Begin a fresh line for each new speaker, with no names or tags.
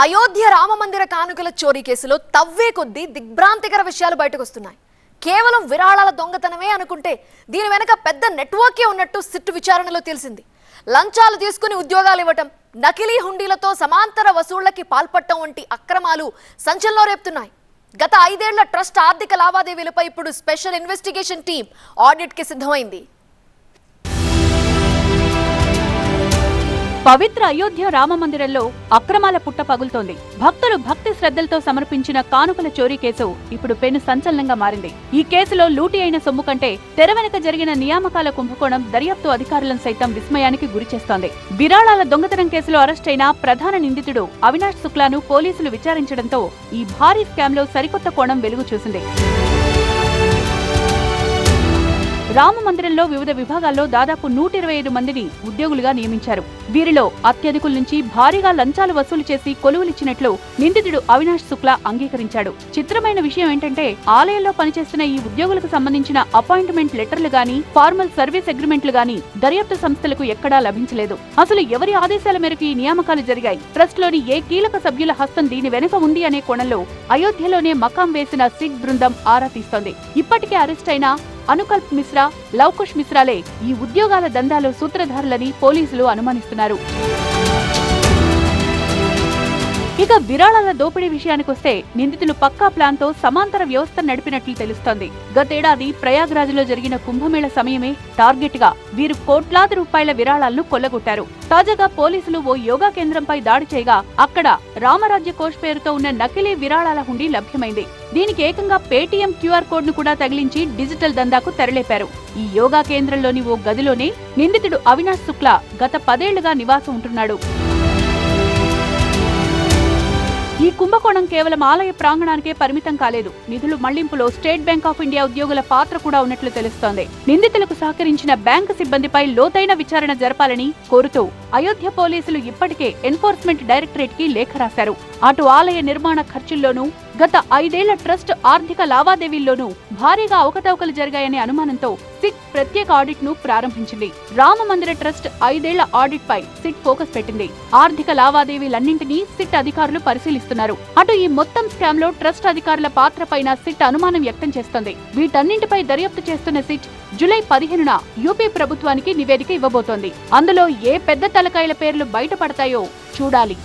అయోధ్య రామమందిర కానుకల చోరీ కేసులో తవ్వే కొద్దీ దిగ్భ్రాంతికర విషయాలు బయటకు వస్తున్నాయి. కేవలం విరాళాల దొంగతనమే అనుకుంటే దీని వెనక పెద్ద నెట్వర్కే ఉన్నట్టు సిట్టు విచారణలో తెలిసింది. లంచాలు తీసుకుని ఉద్యోగాలు ఇవ్వటం, నకిలీ హుండీలతో సమాంతర వసూళ్లకి పాల్పడటం వంటి అక్రమాలు సంచలనం రేపుతున్నాయి. గత 5 ఏళ్ల ట్రస్ట్ ఆర్థిక లావాదేవీలపై ఇప్పుడు స్పెషల్ ఇన్వెస్టిగేషన్ టీం ఆడిట్ కి సిద్ధమైంది.
పవిత్ర అయోధ్య రామమందిరంలో అక్రమాల పుట్ట పగులుతోంది. భక్తులు భక్తి శ్రద్ధలతో సమర్పించిన కానుకల చోరీ కేసు ఇప్పుడు పెను సంచలనంగా మారింది. ఈ కేసులో లూటీ అయిన సొమ్ము కంటే తెర వెనుక జరిగిన నియామకాల కుంభకోణం దర్యాప్తు అధికారులను సైతం విస్మయానికి గురిచేస్తోంది. విరాళాల దొంగతనం కేసులో అరెస్టైన ప్రధాన నిందితుడు అవినాష్ శుక్లాను పోలీసులు విచారించడంతో ఈ భారీ స్కామ్లో సరికొత్త కోణం వెలుగు చూసింది. రామమందిరంలో వివిధ విభాగాల్లో దాదాపు 125 మందిని ఉద్యోగులుగా నియమించారు. వీరిలో అత్యధికుల నుంచి భారీగా లంచాలు వసూలు చేసి కొలువులిచ్చినట్లు నిందితుడు అవినాష్ శుక్లా అంగీకరించాడు. చిత్రమైన విషయం ఏంటంటే ఆలయంలో పనిచేస్తున్న ఈ ఉద్యోగులకు సంబంధించిన అపాయింట్మెంట్ లెటర్లు గానీ, ఫార్మల్ సర్వీస్ అగ్రిమెంట్లు గానీ దర్యాప్తు సంస్థలకు ఎక్కడా లభించలేదు. అసలు ఎవరి ఆదేశాల మేరకు ఈ నియామకాలు జరిగాయి, ట్రస్ట్ లోని ఏ కీలక సభ్యుల హస్తం దీని వెనుక ఉంది అనే కోణంలో అయోధ్యలోనే మకాం వేసిన సిట్ బృందం ఆరా తీస్తోంది. ఇప్పటికే అరెస్ట్ అయిన అనుకల్ప్ మిశ్రా, లవకుష్ మిశ్రాలే ఈ ఉద్యోగాల దందాలో సూత్రధారులని పోలీసులు అనుమానిస్తున్నారు. ఇక విరాళాల దోపిడీ విషయానికొస్తే నిందితులు పక్కా ప్లాన్తో సమాంతర వ్యవస్థ నడిపినట్లు తెలుస్తోంది. గతేడాది ప్రయాగ్రాజ్లో జరిగిన కుంభమేళ సమయమే టార్గెట్ గా వీరు కోట్లాది రూపాయల విరాళాలను కొల్లగొట్టారు. తాజాగా పోలీసులు ఓ యోగా కేంద్రంపై దాడి చేయగా అక్కడ రామరాజ్య కోష్ పేరుతో ఉన్న నకిలీ విరాళాల హుండీ లభ్యమైంది. దీనికి ఏకంగా పేటీఎం క్యూఆర్ కోడ్ ను కూడా తగిలించి డిజిటల్ దందాకు తెరలేపారు. ఈ యోగా కేంద్రంలోని ఓ గదిలోనే నిందితుడు అవినాష్ శుక్లా గత 10 ఏళ్లుగా నివాసం ఉంటున్నాడు. ఈ కుంభకోణం కేవలం ఆలయ ప్రాంగణానికే పరిమితం కాలేదు. నిధులు మళ్లింపులో స్టేట్ బ్యాంక్ ఆఫ్ ఇండియా ఉద్యోగుల పాత్ర కూడా ఉన్నట్లు తెలుస్తోంది. నిందితులకు సహకరించిన బ్యాంకు సిబ్బందిపై లోతైన విచారణ జరపాలని కోరుతూ అయోధ్య పోలీసులు ఇప్పటికే ఎన్ఫోర్స్మెంట్ డైరెక్టరేట్ కి లేఖ రాశారు. అటు ఆలయ నిర్మాణ ఖర్చుల్లోనూ, గత 5 ఏళ్ల ట్రస్ట్ ఆర్థిక లావాదేవీల్లోనూ భారీగా అవకతవకలు జరిగాయనే అనుమానంతో సిట్ ప్రత్యేక ఆడిట్ ను ప్రారంభించింది. రామమందిర ట్రస్ట్ 5 ఏళ్ల ఆడిట్ పై సిట్ ఫోకస్ పెట్టింది. ఆర్థిక లావాదేవీలన్నింటినీ సిట్ అధికారులు పరిశీలిస్తున్నారు. అటు ఈ మొత్తం స్కామ్ లో ట్రస్ట్ అధికారుల పాత్రపైన సిట్ అనుమానం వ్యక్తం చేస్తోంది. వీటన్నింటిపై దర్యాప్తు చేస్తున్న సిట్ జూలై 15న యూపీ ప్రభుత్వానికి నివేదిక ఇవ్వబోతోంది. అందులో ఏ పెద్ద తలకాయల పేర్లు బయటపడతాయో చూడాలి.